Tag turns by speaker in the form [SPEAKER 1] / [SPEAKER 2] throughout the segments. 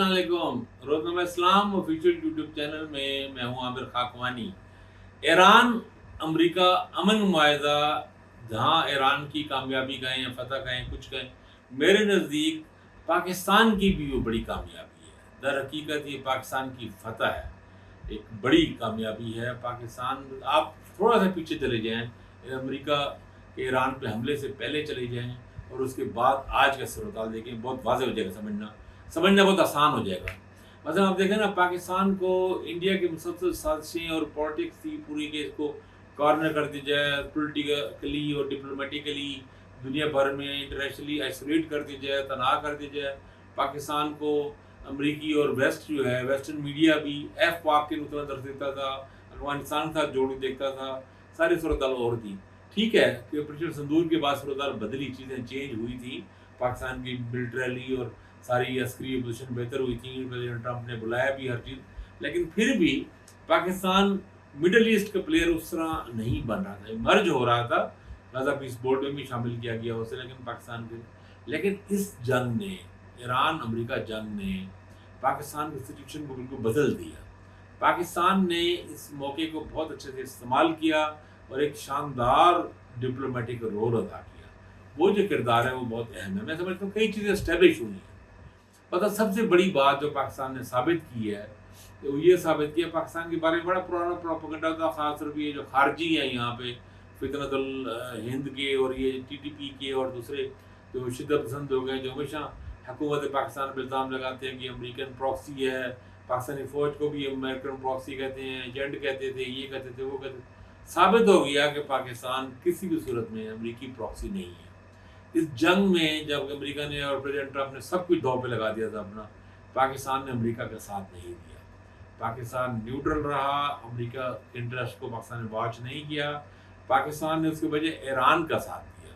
[SPEAKER 1] अस्सलाम वालेकुम। रोज़नामा इस्लाम official YouTube channel में मैं हूं आमिर खाकवानी। ईरान अमेरिका अमन मुआहदा, जहां ईरान की कामयाबी कहें या फतह कहें कुछ कहें, मेरे नज़दीक पाकिस्तान की भी वो बड़ी कामयाबी है। दर हकीकत ये पाकिस्तान की फतह है, एक बड़ी कामयाबी है। पाकिस्तान, आप थोड़ा सा पीछे चले जाएं, अमेरिका के ईरान पे हमले से पहले चले जाएं और उसके बाद आज का सूरत देखें, बहुत वाज़ेह हो जाएगा, समझना बहुत आसान हो जाएगा। मतलब आप देखें ना, पाकिस्तान को इंडिया की मुसलसल साजिशें और पॉलिटिक्स थी पूरी के इसको कॉर्नर कर दी जाए, पॉलिटिकली और डिप्लोमेटिकली दुनिया भर में इंटरनेशनली आइसोलेट कर दी जाए, तनहा कर दी जाए। पाकिस्तान को अमरीकी और वेस्ट जो है, वेस्टर्न मीडिया भी एफ पाक के नुक़्ता नज़र देखता था, अफगानिस्तान के साथ जोड़ी देखता था, सारी सूरत और थी। ठीक है कि ऑपरेशन सिंदूर के बाद सूरत बदली, चीज़ें चेंज हुई थी, पाकिस्तान की मिलिट्रली और सारी अस्करी पोजीशन बेहतर हुई थी, प्रेसिडेंट ट्रंप ने बुलाया भी हर चीज़, लेकिन फिर भी पाकिस्तान मिडल ईस्ट का प्लेयर उस तरह नहीं बन रहा था, मर्ज हो रहा था, गाज़ा पीस बोर्ड में भी शामिल किया गया उसे, लेकिन पाकिस्तान के, लेकिन इस जंग ने, ईरान अमेरिका जंग ने पाकिस्तान की सिचुएशन को बिल्कुल बदल दिया। पाकिस्तान ने इस मौके को बहुत अच्छे से इस्तेमाल किया और एक शानदार डिप्लोमेटिक रोल अदा किया। वो जो किरदार है वो बहुत अहम है। मैं समझता हूँ कई चीज़ें इस्टेब्लिश हुई हैं। पता सबसे बड़ी बात जो पाकिस्तान ने साबित की है, तो ये साबित किया, पाकिस्तान के बारे में बड़ा पुराना प्रोपेगेंडा था, खासतौर पर ये जो खारजी हैं यहाँ पे, फितनतुल हिंद के और ये टीटीपी के और दूसरे जो शिद्दत पसंद लोग हैं, जो हमेशा हुकूमत पाकिस्तान पर इल्ज़ाम लगाते हैं कि अमेरिकन प्रॉक्सी है, पाकिस्तानी फ़ौज को भी अमेरिकन प्रॉक्सी कहते हैं, एजेंट कहते थे, ये कहते थे, वो कहते थे। साबित हो गया कि पाकिस्तान किसी भी सूरत में अमेरिकी प्रॉक्सी नहीं है। इस जंग में जब अमेरिका ने और प्रेसिडेंट ट्रंप ने सब कुछ दांव पे लगा दिया था अपना, पाकिस्तान ने अमेरिका का साथ नहीं दिया। पाकिस्तान न्यूट्रल रहा, अमेरिका इंटरेस्ट को पाकिस्तान ने वॉच नहीं किया। पाकिस्तान ने उसके बजाय ईरान का साथ दिया,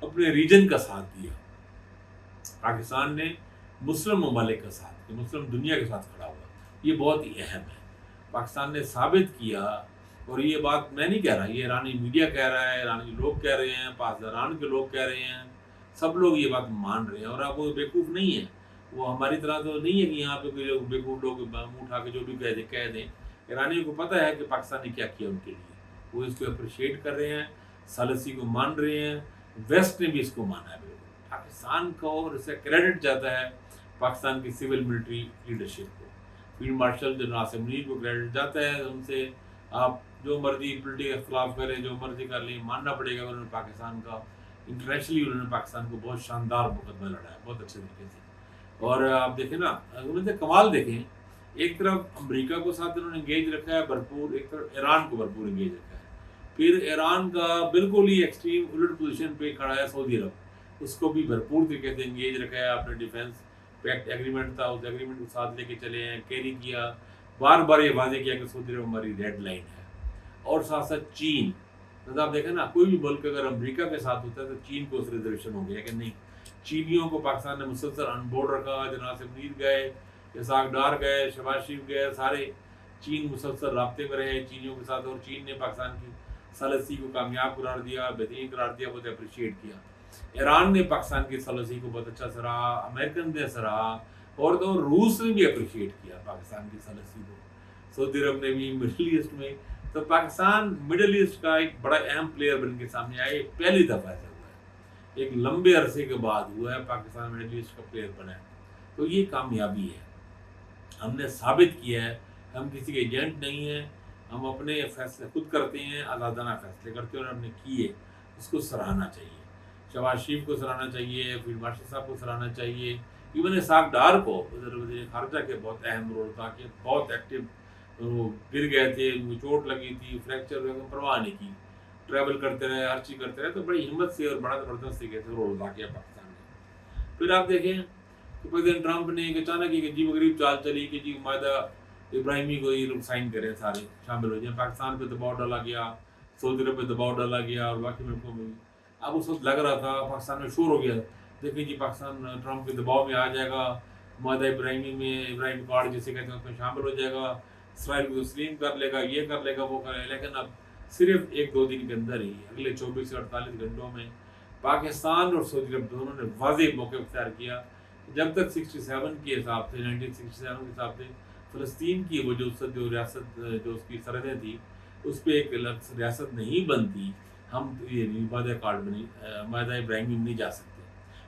[SPEAKER 1] अपने रीजन का साथ दिया। पाकिस्तान ने मुस्लिम ममालिक का साथ दिया, मुस्लिम दुनिया के साथ खड़ा हुआ। ये बहुत ही अहम है। पाकिस्तान ने साबित किया, और ये बात मैं नहीं कह रहा, ये ईरानी मीडिया कह रहा है, ईरानी लोग कह रहे हैं, पासदारान के लोग कह रहे हैं, सब लोग ये बात मान रहे हैं। और अब वो बेवकूफ़ नहीं है, वो हमारी तरह तो नहीं है कि यहाँ पे कोई लोग बेवकूफ़ लोग मुँह उठा के जो भी कह दें। ईरानियों को पता है कि पाकिस्तान ने क्या किया उनके लिए, वो इसको अप्रिशिएट कर रहे हैं, सालिसी को मान रहे हैं, वेस्ट ने भी इसको माना है। बिल्कुल पाकिस्तान को इससे क्रेडिट जाता है पाकिस्तान की सिविल मिलिट्री लीडरशिप को, फील्ड मार्शल जो नासिर मुनीर को क्रेडिट जाता है। उनसे आप जो मर्जी पोलिटिकल इख्तलाफ करें, जो मर्जी कर लें, मानना पड़ेगा उन्होंने पाकिस्तान का इंटरनेशनली, उन्होंने पाकिस्तान को बहुत शानदार मुकदमा लड़ा है, बहुत अच्छे तरीके से। और आप देखें ना, उन्होंने कमाल देखें, एक तरफ अमेरिका को साथ उन्होंने इंगेज रखा है भरपूर, एक तरफ ईरान को भरपूर इंगेज रखा है। फिर ईरान का बिल्कुल ही एक्सट्रीम उलट पोजीशन पे खड़ा है सऊदी अरब, उसको भी भरपूर तरीके से इंगेज रखा है। अपने डिफेंस पैक्ट एग्रीमेंट था, उस एग्रीमेंट को साथ लेके चले हैं, कैरी किया, बार बार ये वादे किया कि सऊदी अरब हमारी रेड लाइन है। और साथ साथ चीन, तो आप देखें ना, कोई भी मुल्क अगर अमेरिका के साथ होता है तो चीन को उस रिजर्वेशन हो गया कि नहीं। चीनियों को पाकिस्तान ने मुसलसल अनबोर्ड रखा, नासिर मुनीर गए, इसहाक डार गए, शहबाज शरीफ गए, सारे चीन मुसलसल राब्ते में रहे चीनियों के साथ, और चीन ने पाकिस्तान की सलसी को कामयाब करार दिया, बेहतरीन करार दिया, बहुत अप्रिशिएट किया। ईरान ने पाकिस्तान की सलसी को बहुत अच्छा सराहा, अमेरिकन ने सराहा, और तो रूस ने भी अप्रिशिएट किया पाकिस्तान की सलसी को, सऊदी अरब ने भी, मिडल ईस्ट में। तो पाकिस्तान मिडल ईस्ट का एक बड़ा अहम प्लेयर बन के सामने आया, पहली दफ़ा ऐसा हुआ है, एक लंबे अरसे के बाद हुआ है पाकिस्तान मिडल ईस्ट का प्लेयर बना है। तो ये कामयाबी है, हमने साबित किया है हम किसी के एजेंट नहीं हैं, हम अपने फैसले खुद करते हैं, आज़ादाना फैसले करते हैं, और हमने किए, उसको सराहना चाहिए। शहबाज शरीफ को सराहना चाहिए, फील्ड मार्शल साहब को सराहना चाहिए, इवन इसहाक डार को, वज़ीर ख़ारजा के बहुत अहम रोल था कि बहुत एक्टिव, वो गिर गए थे, उनको चोट लगी थी, फ्रैक्चर हुआ, परवाह नहीं की, ट्रैवल करते रहे, हर चीज़ करते रहे, तो बड़ी हिम्मत से और बड़ा ज़बरदस्त तरीके से रोल अदा किया पाकिस्तान ने। फिर आप देखें तो प्रेसिडेंट ट्रंप ने एक अचानक एक अजीब गरीब चाल चली कि जी माहिदा इब्राहिमी को ये लोग साइन करें, सारे शामिल हो जाए। पाकिस्तान पे दबाव डाला गया, सऊदी अरब पे दबाव डाला गया, और बाकी मुल्कों में भी। अब उस वक्त लग रहा था, पाकिस्तान में शोर हो गया, देखिए जी पाकिस्तान ट्रंप के दबाव में आ जाएगा, माहिदा इब्राहिमी में, इब्राहिम कार्ड जिसे कहते हैं, उसमें शामिल हो जाएगा, इसराइल को तस्लीम कर लेगा, ये कर लेगा, वो करेगा। लेकिन अब सिर्फ 1-2 दिन के अंदर ही, अगले 24 से 48 घंटों में, पाकिस्तान और सऊदी अरब दोनों ने वाज़ेह मौक़िफ़ इख्तियार किया جب تک 67 کے حساب سے 1967 کے حساب سے فلسطین کی وہ جو ریاست جو اس کی سرحدیں تھی اس پہ ایک الگ ریاست نہیں بنتی، ہم یہ معاہدہ کارڈ میں نہیں معاہدہ ابراہیمی میں نہیں جا سکتے۔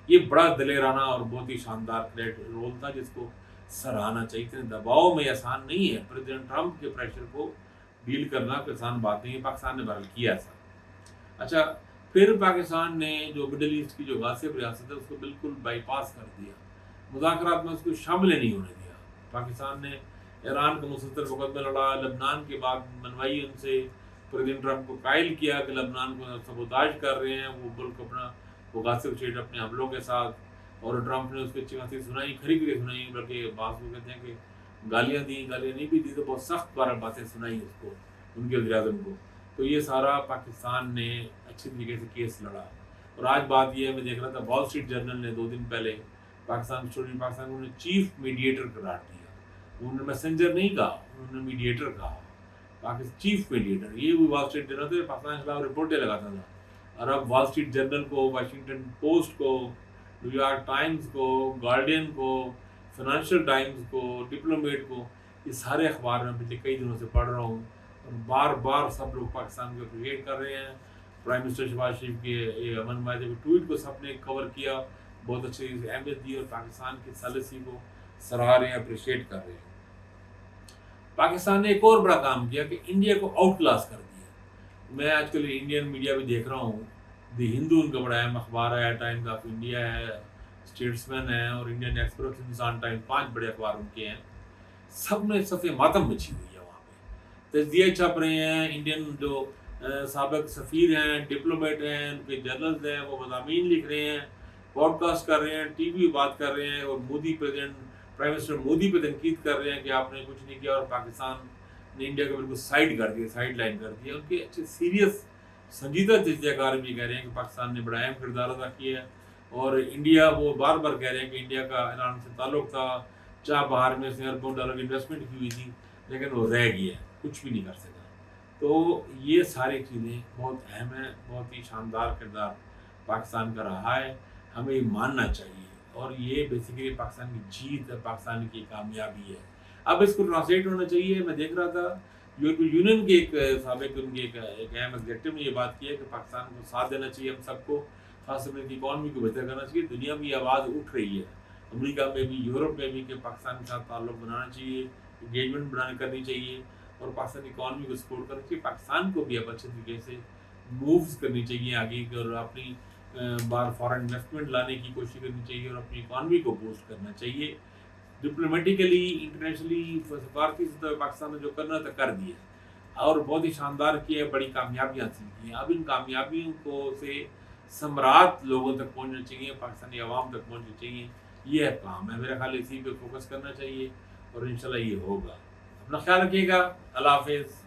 [SPEAKER 1] یہ بڑا دلیرانہ اور بہت ہی شاندار رول تھا جس کو سراہنا چاہیے تھا۔ دباؤ میں آسان نہیں ہے، پریزیڈنٹ ٹرمپ کے پریشر کو ڈیل کرنا کوئی آسان بات نہیں ہے، پاکستان نے بہرحال کیا ایسا۔ اچھا، پھر پاکستان نے جو مڈل ایسٹ کی جو غاصب ریاست ہے اس کو بالکل بائی پاس کر دیا، مذاکرات میں اس کو شامل ہی نہیں ہونے دیا۔ پاکستان نے ایران کا مسلسل مقدمہ لڑا، لبنان کے بعد منوائی ان سے، پریزیڈنٹ ٹرمپ کو قائل کیا کہ لبنان کو سبوتاج کر رہے ہیں وہ ملک اپنا، وہ غاصب اسٹیٹ اپنے حملوں کے ساتھ، اور ٹرمپ نے اس کی اچھی خاصی سنائی، کھری کھری سنائی، بلکہ بعض لوگ کہتے ہیں کہ گالیاں دیں، گالیاں نہیں بھی دی تو بہت سخت باتیں سنائی اس کو، ان کے وزیر اعظم کو۔ تو یہ سارا پاکستان نے اچھی طریقے سے کیس لڑا۔ اور آج بات یہ ہے، میں دیکھ رہا تھا وال اسٹریٹ جرنل نے 2 دن پہلے پاکستان کو انہوں نے چیف میڈیٹر قرار دیا، انہوں نے میسنجر نہیں کہا، انہوں نے میڈیٹر کہا، پاکستان چیف میڈیٹر۔ یہ وال اسٹریٹ جرنل تھے، پاکستان کے خلاف رپورٹیں لگاتا تھا، اور اب وال اسٹریٹ جرنل کو، واشنگٹن پوسٹ کو، نیو یارک ٹائمز کو، گارڈین کو، فائنینشیل ٹائمز کو، ڈپلومیٹ کو، یہ سارے اخبار میں پچھلے کئی دنوں سے پڑھ رہا ہوں، اور بار بار سب لوگ پاکستان کو اپریشیٹ کر رہے ہیں۔ پرائم منسٹر شہباز شریف کے امن معاہدے کے ٹویٹ کو سب نے کور کیا، بہت اچھی اہمیت دی، اور پاکستان کی سالسی کو سراہ رہے ہیں، اپریشیٹ کر رہے ہیں۔ پاکستان نے ایک اور بڑا کام کیا کہ انڈیا کو آؤٹ کلاس کر دیا۔ میں آج کل انڈین میڈیا بھی دیکھ رہا ہوں، دی ہندو ان کا بڑا اہم اخبار ہے، ٹائمز آف انڈیا ہے، اسٹیٹسمین ہے، اور انڈین ایکسپریس، ہندوستان ٹائمز، 5 بڑے اخبار ان کے ہیں۔ سب نے صفحے ماتم مچی ہوئی ہے وہاں پہ، تجزیے چھپ رہے ہیں، انڈین جو سابق سفیر ہیں، ڈپلومیٹ ہیں، ان کے جرنلز ہیں، وہ مضامین لکھ رہے ہیں، پوڈ کاسٹ کر رہے ہیں، ٹی وی بات کر رہے ہیں، اور مودی پرائم منسٹر مودی پہ تنقید کر رہے ہیں کہ آپ نے کچھ نہیں کیا، اور پاکستان نے انڈیا کو بالکل سائڈ کر دیا، سائڈ لائن کر دیا۔ ان کے اچھے سیریس سنجیدہ تجزیہ کار بھی کہہ رہے ہیں کہ پاکستان نے بڑا اہم کردار ادا کیا ہے، اور انڈیا، وہ بار بار کہہ رہے ہیں کہ انڈیا کا ایران سے تعلق تھا، چاہ بہار میں اس نے اربوں ڈالر کی انویسٹمنٹ کی ہوئی تھی، لیکن وہ رہ گیا، کچھ بھی نہیں کر سکا۔ تو یہ ساری چیزیں بہت اہم ہیں، بہت ہی شاندار کردار پاکستان کا رہا ہے، ہمیں یہ ماننا چاہیے، اور یہ بیسیکلی پاکستان کی جیت ہے، پاکستان کی کامیابی ہے۔ اب اس کو ٹرانسلیٹ ہونا چاہیے۔ میں دیکھ رہا تھا یورپی یونین کے ایک سابق ان کے ایک اہم ایگزیکٹو نے یہ بات کی ہے کہ پاکستان کو ساتھ دینا چاہیے ہم سب کو، خاص طور پر ان کی اکانومی کو بہتر کرنا چاہیے۔ دنیا میں یہ آواز اٹھ رہی ہے، امریکہ میں بھی، یورپ میں بھی، کہ پاکستان کے ساتھ تعلق بنانا چاہیے، انگیجمنٹ کرنی چاہیے، اور پاکستانی اکانومی کو سپورٹ کرنا چاہیے۔ پاکستان کو بھی اب اچھے طریقے سے مووز کرنی چاہیے آگے، اور اپنی بار فارن انویسٹمنٹ لانے کی کوشش کرنی چاہیے، اور اپنی اکانومی کو بوسٹ کرنا چاہیے۔ ڈپلومیٹیکلی، انٹرنیشنلی، سفارتی سطح پہ پاکستان نے جو کرنا تھا کر دیا، اور بہت ہی شاندار کیا ہے، بڑی کامیابیاں حاصل کی ہیں۔ اب ان کامیابیوں کو سے ثمرات لوگوں تک پہنچنا چاہیے، پاکستانی عوام تک پہنچنا چاہیے، یہ کام ہے۔ میرا خیال ہے اسی پہ فوکس کرنا چاہیے، اور انشاءاللہ یہ ہوگا۔ اپنا خیال رکھیے گا، اللہ حافظ۔